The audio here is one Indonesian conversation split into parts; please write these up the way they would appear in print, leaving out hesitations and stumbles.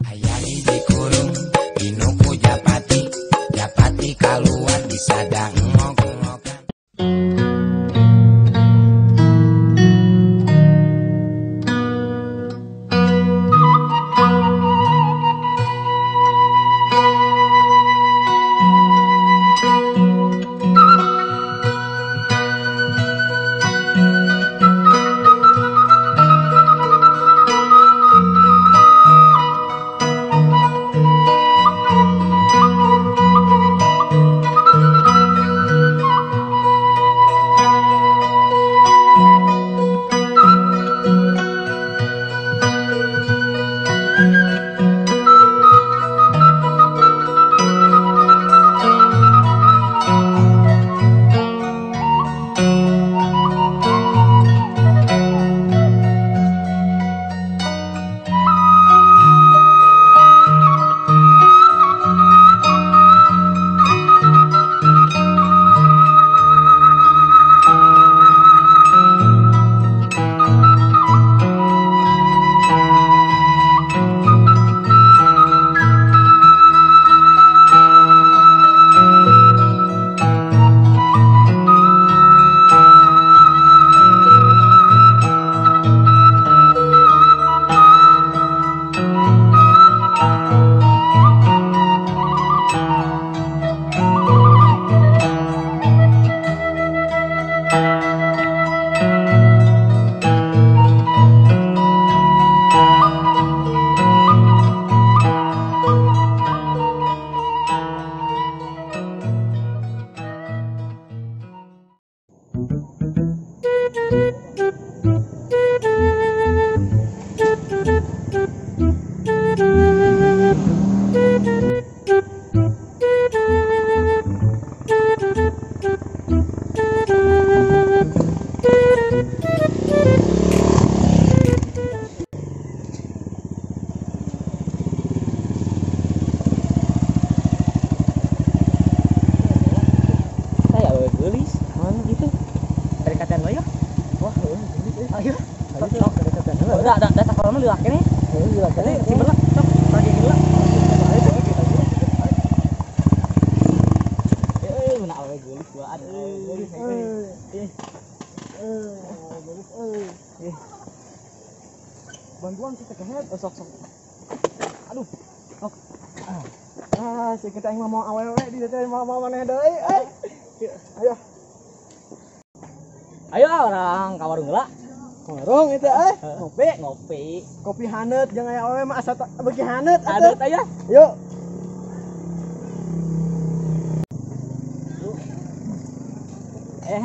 Ayani dikurung dinuku Japati, Japati kaluar disadang ngok-ngokan. Bantuan kita kehet sok. Aduh. Si kita yang mau awewe di teh mau maneh deui. Ayo. Ayo orang ka warung heula. Warung itu ngopi. Kopi haneut jeung aya awewe mah asa beuki haneut atuh. Aya. Yuk.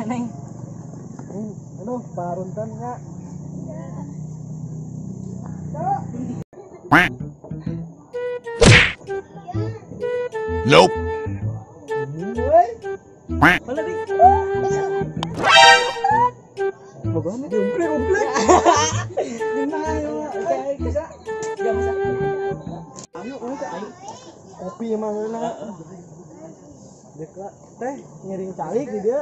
Neng. Aduh, baruntan ya. Nope. Mana di? Bagaimana diumplek? Dimana ya? Kayak bisa. Ya bisa. Ayo. Kopi emang enak. Dekat teh ngiring calik di dia.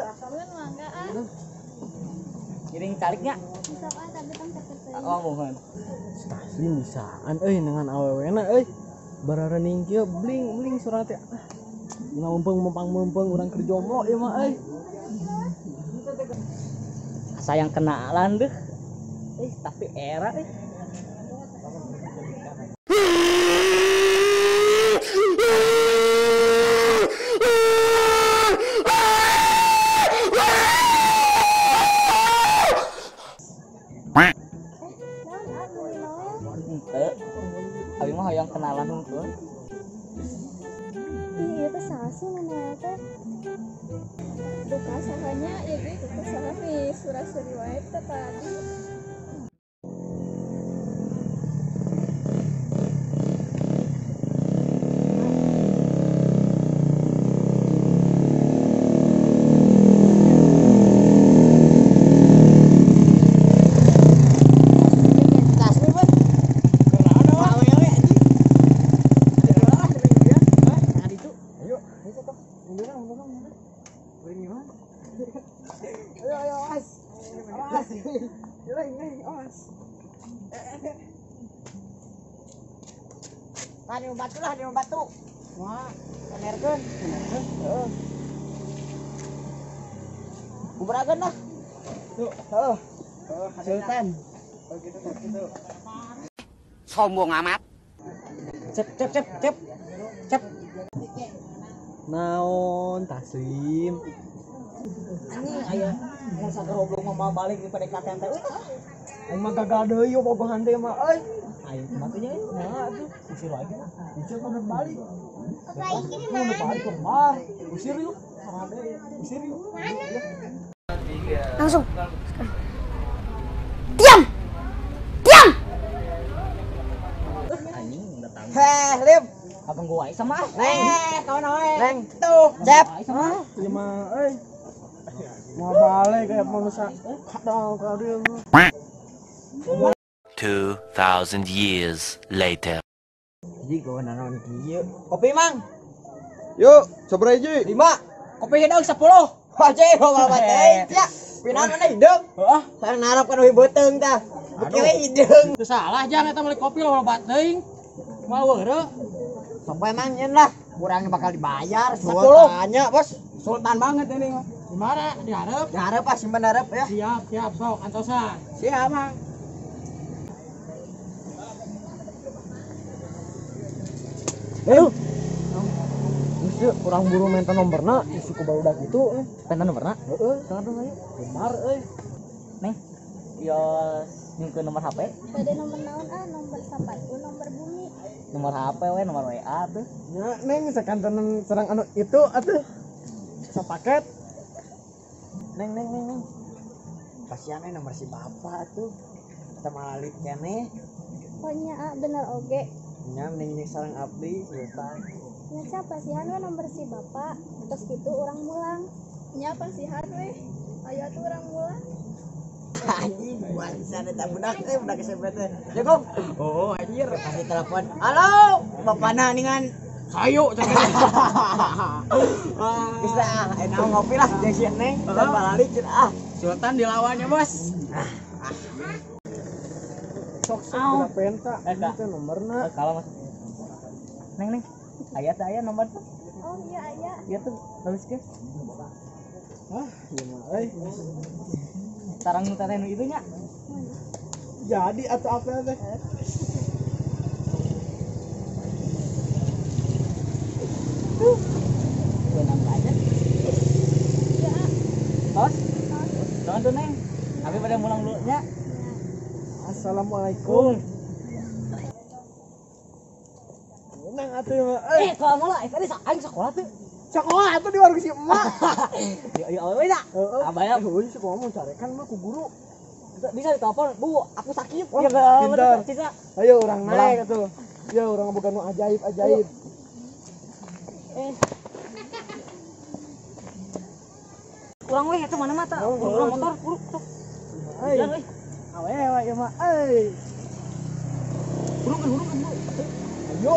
Ngiring caliknya? Bisa kan tapi kan terkait. Oh, mohon. Stasiun bisaan dengan awewena bararening kieu bling surat teh. Mumpung urang keur jomblo ieu mah sayang kenalan deh. Tapi era abi mah hayang kenalan hungkul. Iya teh sasu namanya teh. Duka sahanya ya gitu teh saha nih surah-suri wae teh tadi. Di batu lah, di batu. Wah, energen. Heeh. Kuberagen lah. Tuh. Heeh. Sultan. Sombong amat. Cep. Naon Taslim? Anjing aya mun saker goblok mah balik di PDKT teh. Aing mah gagal deui yo bogohan teh mah euy. Ayo matunya Nah, tuh usir lagi. usir bener balik. Baik ini Lu udah balik ke bar. Usir yuk. Sarade, usir yuk. langsung. Diam. Anjing udah tahu. Heh, Lim. Abang gua sama. Kawan we. Neng. Tuh, Cep. Sama. Ieu mah euy. Mau balik kayak manusia. Kadang ka dieu. 2,000 years later. Jadi gua naon kieu. Kopi mang. Yuk, sabaraha hiji? 5. Kopi hideung 10. Aja bawa teh. Ya. Pinan mana hideung? Heeh. Sareng narap kan we beuteung tah. Kieu hideung. Teu salah jang eta beli kopi lo lobat teuing. Mau weureu. Sampai mang nyen lah. Kurangnya bakal dibayar 10. Sultannya, Bos. Sultan banget ini mah. Gimana? Diharap? Diharap pas simpen harap ya. Siap, sok antosan. Siap mang. Geus kurang buru menta nomborna, suku barudak itu. Penta nomorna? Heeh, sangat ayo. Benar euy. Neng. Yo nyungkeun nomor HP. Bade nomor naon nomor sapatu, nomor bumi. Nomor HP we, nomor WA tuh. Ya, Neng sakantenan serang anu itu atuh. Sapaket. Neng. Kasihan nomor si bapak tuh. Kita malalit keneh. Pokoknya bener oge. Nya mending sareng abdi Sultan. Nya siapa sih we nomor si bapak. Terus gitu orang mulang. Nya pasihan we. Ayo atuh orang mulang. Anjing, buat sana tak budak SMP teh. Jago. Oh, anjir. Kasih telepon. Halo, bapak naningan. Hayu cenah. Bisa, enak ngopi lah jeung si Neng dan balalit cenah. Sultan dilawannya, Bos. Sok Au. sok penta. Kak. Itu nomorna. Kalau Mas. Neng. Aya teh aya nomor tuh. Oh iya aya. Iya tuh, tulis ke. Hah, ieu mah euy. Tarang nu teh itu nya. Jadi atau apa teh? Benang aja. Ya. Tos. Jangan tuh Neng. Abi pada mulang dulu nya. Assalamualaikum. Neng atuh mah euy. Kalau mau lah, tadi aing sekolah tuh. Sekolah atuh di warung si emak. Ya we dah. Heeh. Abaya. Heuh, sekolah mau carekan mah ku guru. Bisa ditelepon, Bu, aku sakit. Wah, Ya enggak, pintar. Cisa. Ayo orang naik atuh. Ya orang boga nu ajaib-ajaib. Kurang we eta mana mata. Kurang motor, buruk tuh. Euy. Jalan we. Awewe ieu mah euy. Buruk Bu. Ayo.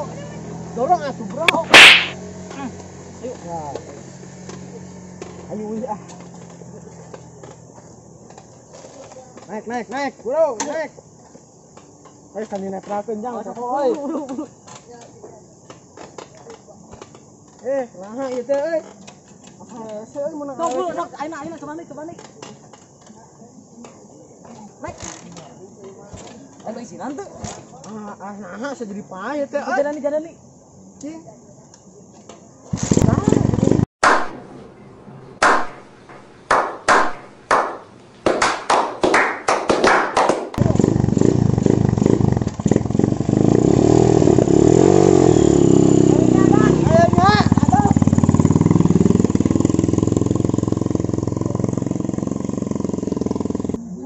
Dorong atuh, Bro. Ayo. Nah. Ayo wih ah. Naik, bro, naik. Ayo kan dinetralkeun jang sakoe. Naha ieu teh euy. Ah, seueur mun Tuh, Bu, sok ayeuna kebalik. Naik. Ayo isi nanti. naha jadi pae teh euy. Jalan nih. Cing.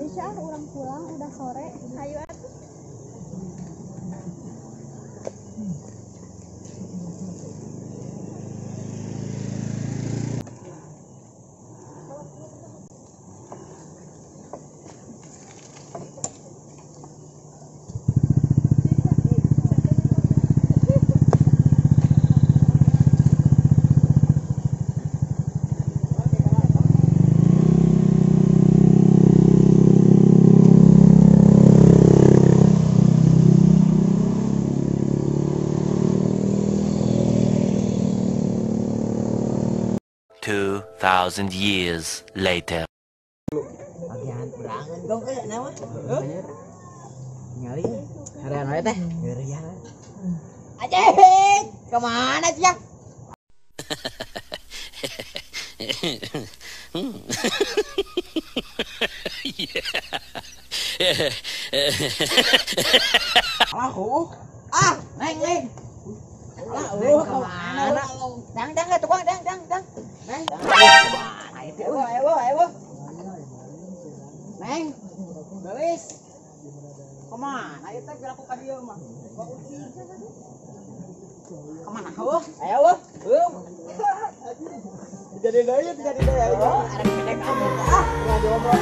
Aisyah orang pulang udah sore. Ayo atuh. 2,000 years later. Bagian berangan dong nama. Nyali. Harian wae teh. Harian. Ajeng, kemana sih ya? Aku. Neng. Kemana? Dang, tukang, dang. Neng. Ayo. Neng. Gelis. Kemana? Ayo teh biar aku ka dieu mah. Kemana? Ayo. Jadi daya. Ada kedek kamu. Ya jomblo.